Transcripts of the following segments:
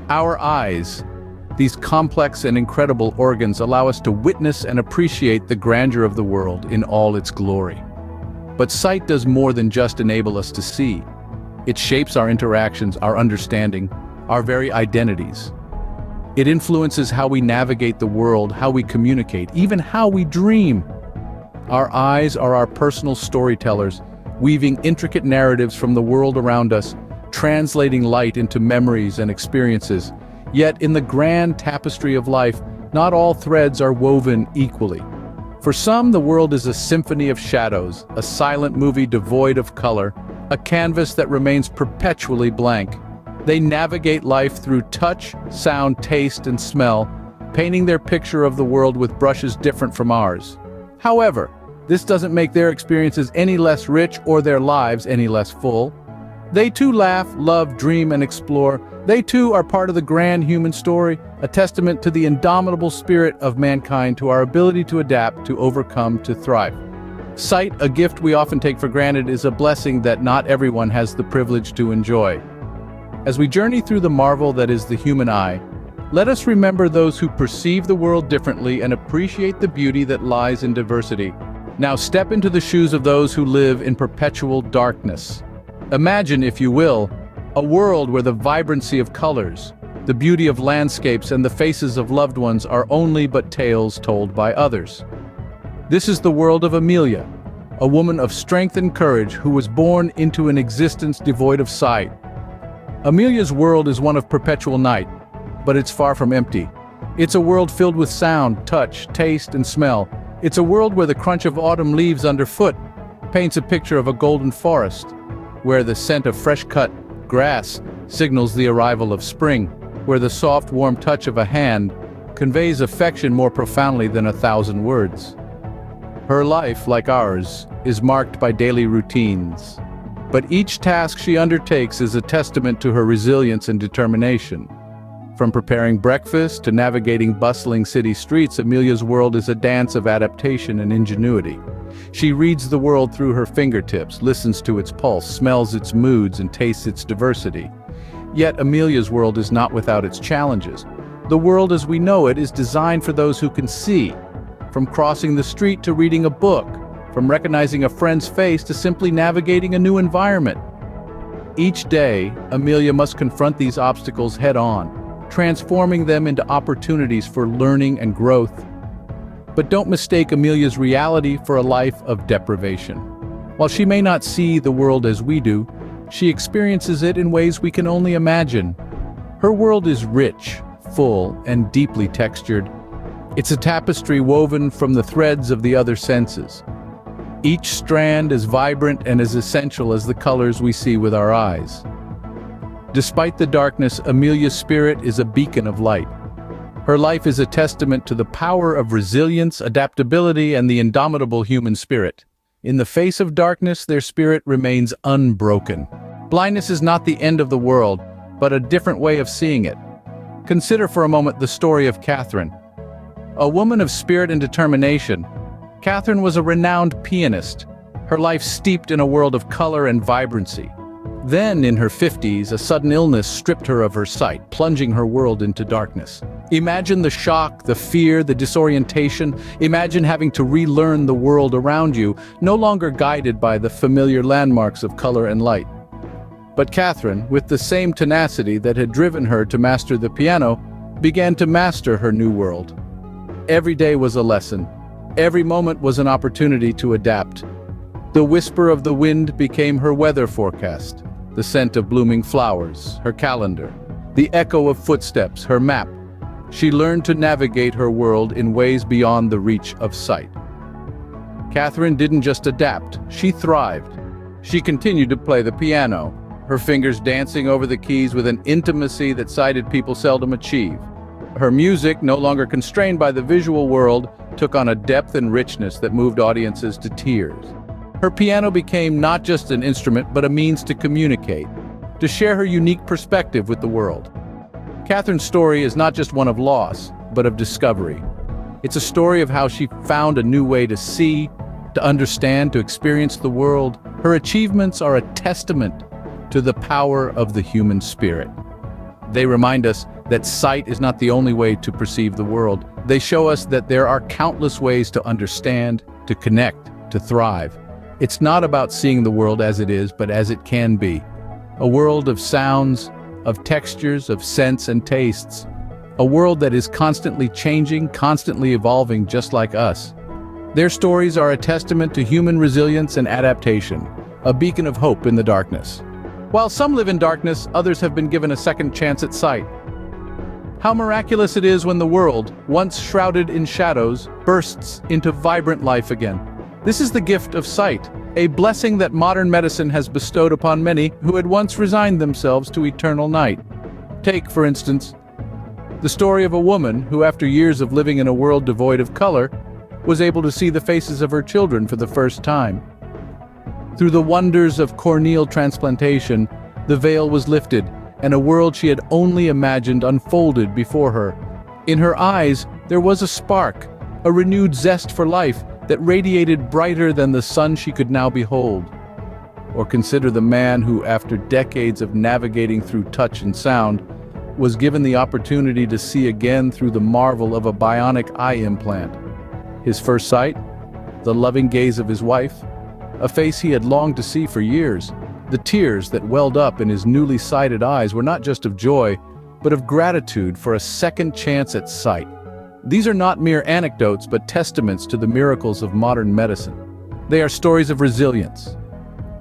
Our eyes, these complex and incredible organs, allow us to witness and appreciate the grandeur of the world in all its glory. But sight does more than just enable us to see. It shapes our interactions, our understanding, our very identities. It influences how we navigate the world, how we communicate, even how we dream. Our eyes are our personal storytellers, weaving intricate narratives from the world around us, translating light into memories and experiences. Yet in the grand tapestry of life, not all threads are woven equally. For some, the world is a symphony of shadows, a silent movie devoid of color, a canvas that remains perpetually blank. They navigate life through touch, sound, taste, and smell, painting their picture of the world with brushes different from ours. However, this doesn't make their experiences any less rich or their lives any less full. They too laugh, love, dream, and explore. They too are part of the grand human story, a testament to the indomitable spirit of mankind, to our ability to adapt, to overcome, to thrive. Sight, a gift we often take for granted, is a blessing that not everyone has the privilege to enjoy. As we journey through the marvel that is the human eye, let us remember those who perceive the world differently and appreciate the beauty that lies in diversity. Now step into the shoes of those who live in perpetual darkness. Imagine, if you will, a world where the vibrancy of colors, the beauty of landscapes, and the faces of loved ones are only but tales told by others. This is the world of Amelia, a woman of strength and courage who was born into an existence devoid of sight. Amelia's world is one of perpetual night, but it's far from empty. It's a world filled with sound, touch, taste, and smell. It's a world where the crunch of autumn leaves underfoot paints a picture of a golden forest, where the scent of fresh-cut grass signals the arrival of spring, where the soft, warm touch of a hand conveys affection more profoundly than 1,000 words. Her life, like ours, is marked by daily routines, but each task she undertakes is a testament to her resilience and determination. From preparing breakfast to navigating bustling city streets, Amelia's world is a dance of adaptation and ingenuity. She reads the world through her fingertips, listens to its pulse, smells its moods, and tastes its diversity. Yet Amelia's world is not without its challenges. The world as we know it is designed for those who can see. From crossing the street to reading a book, from recognizing a friend's face to simply navigating a new environment. Each day, Amelia must confront these obstacles head-on, transforming them into opportunities for learning and growth. But don't mistake Amelia's reality for a life of deprivation. While she may not see the world as we do, she experiences it in ways we can only imagine. Her world is rich, full, and deeply textured. It's a tapestry woven from the threads of the other senses. Each strand is vibrant and as essential as the colors we see with our eyes. Despite the darkness, Amelia's spirit is a beacon of light. Her life is a testament to the power of resilience, adaptability, and the indomitable human spirit. In the face of darkness, their spirit remains unbroken. Blindness is not the end of the world, but a different way of seeing it. Consider for a moment the story of Catherine. A woman of spirit and determination, Catherine was a renowned pianist, her life steeped in a world of color and vibrancy. Then, in her 50s, a sudden illness stripped her of her sight, plunging her world into darkness. Imagine the shock, the fear, the disorientation. Imagine having to relearn the world around you, no longer guided by the familiar landmarks of color and light. But Catherine, with the same tenacity that had driven her to master the piano, began to master her new world. Every day was a lesson. Every moment was an opportunity to adapt. The whisper of the wind became her weather forecast, the scent of blooming flowers, her calendar, the echo of footsteps, her map. She learned to navigate her world in ways beyond the reach of sight. Catherine didn't just adapt, she thrived. She continued to play the piano, her fingers dancing over the keys with an intimacy that sighted people seldom achieve. Her music, no longer constrained by the visual world, took on a depth and richness that moved audiences to tears. Her piano became not just an instrument, but a means to communicate, to share her unique perspective with the world. Catherine's story is not just one of loss, but of discovery. It's a story of how she found a new way to see, to understand, to experience the world. Her achievements are a testament to the power of the human spirit. They remind us that sight is not the only way to perceive the world. They show us that there are countless ways to understand, to connect, to thrive. It's not about seeing the world as it is, but as it can be. A world of sounds, of textures, of scents and tastes. A world that is constantly changing, constantly evolving, just like us. Their stories are a testament to human resilience and adaptation, a beacon of hope in the darkness. While some live in darkness, others have been given a second chance at sight. How miraculous it is when the world, once shrouded in shadows, bursts into vibrant life again. This is the gift of sight, a blessing that modern medicine has bestowed upon many who had once resigned themselves to eternal night. Take, for instance, the story of a woman who, after years of living in a world devoid of color, was able to see the faces of her children for the first time. Through the wonders of corneal transplantation, the veil was lifted, and a world she had only imagined unfolded before her. In her eyes, there was a spark, a renewed zest for life that radiated brighter than the sun she could now behold. Or consider the man who, after decades of navigating through touch and sound, was given the opportunity to see again through the marvel of a bionic eye implant. His first sight, the loving gaze of his wife, a face he had longed to see for years. The tears that welled up in his newly sighted eyes were not just of joy, but of gratitude for a second chance at sight. These are not mere anecdotes, but testaments to the miracles of modern medicine. They are stories of resilience,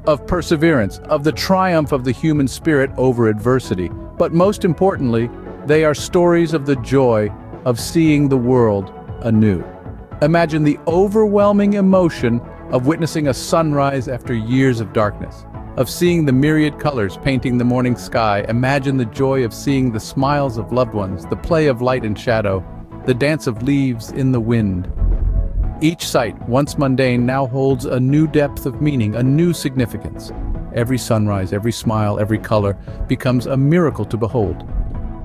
of perseverance, of the triumph of the human spirit over adversity. But most importantly, they are stories of the joy of seeing the world anew. Imagine the overwhelming emotion of witnessing a sunrise after years of darkness, of seeing the myriad colors painting the morning sky. Imagine the joy of seeing the smiles of loved ones, the play of light and shadow, the dance of leaves in the wind. Each sight, once mundane, now holds a new depth of meaning, a new significance. Every sunrise, every smile, every color becomes a miracle to behold.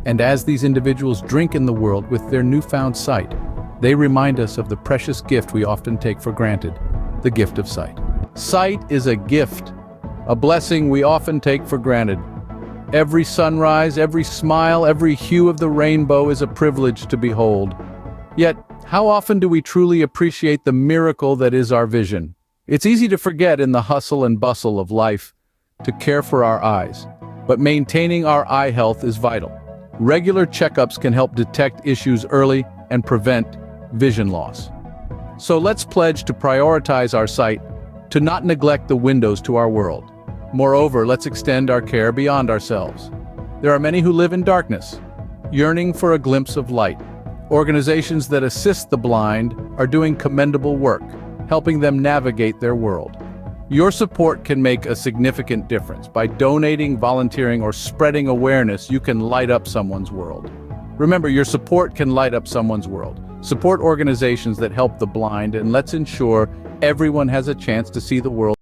And as these individuals drink in the world with their newfound sight, they remind us of the precious gift we often take for granted, the gift of sight. Sight is a gift, a blessing we often take for granted. Every sunrise, every smile, every hue of the rainbow is a privilege to behold. Yet, how often do we truly appreciate the miracle that is our vision? It's easy to forget in the hustle and bustle of life to care for our eyes, but maintaining our eye health is vital. Regular checkups can help detect issues early and prevent vision loss. So let's pledge to prioritize our sight, to not neglect the windows to our world. Moreover, let's extend our care beyond ourselves. There are many who live in darkness, yearning for a glimpse of light. Organizations that assist the blind are doing commendable work, helping them navigate their world. Your support can make a significant difference. By donating, volunteering, or spreading awareness, you can light up someone's world. Remember, your support can light up someone's world. Support organizations that help the blind, and let's ensure everyone has a chance to see the world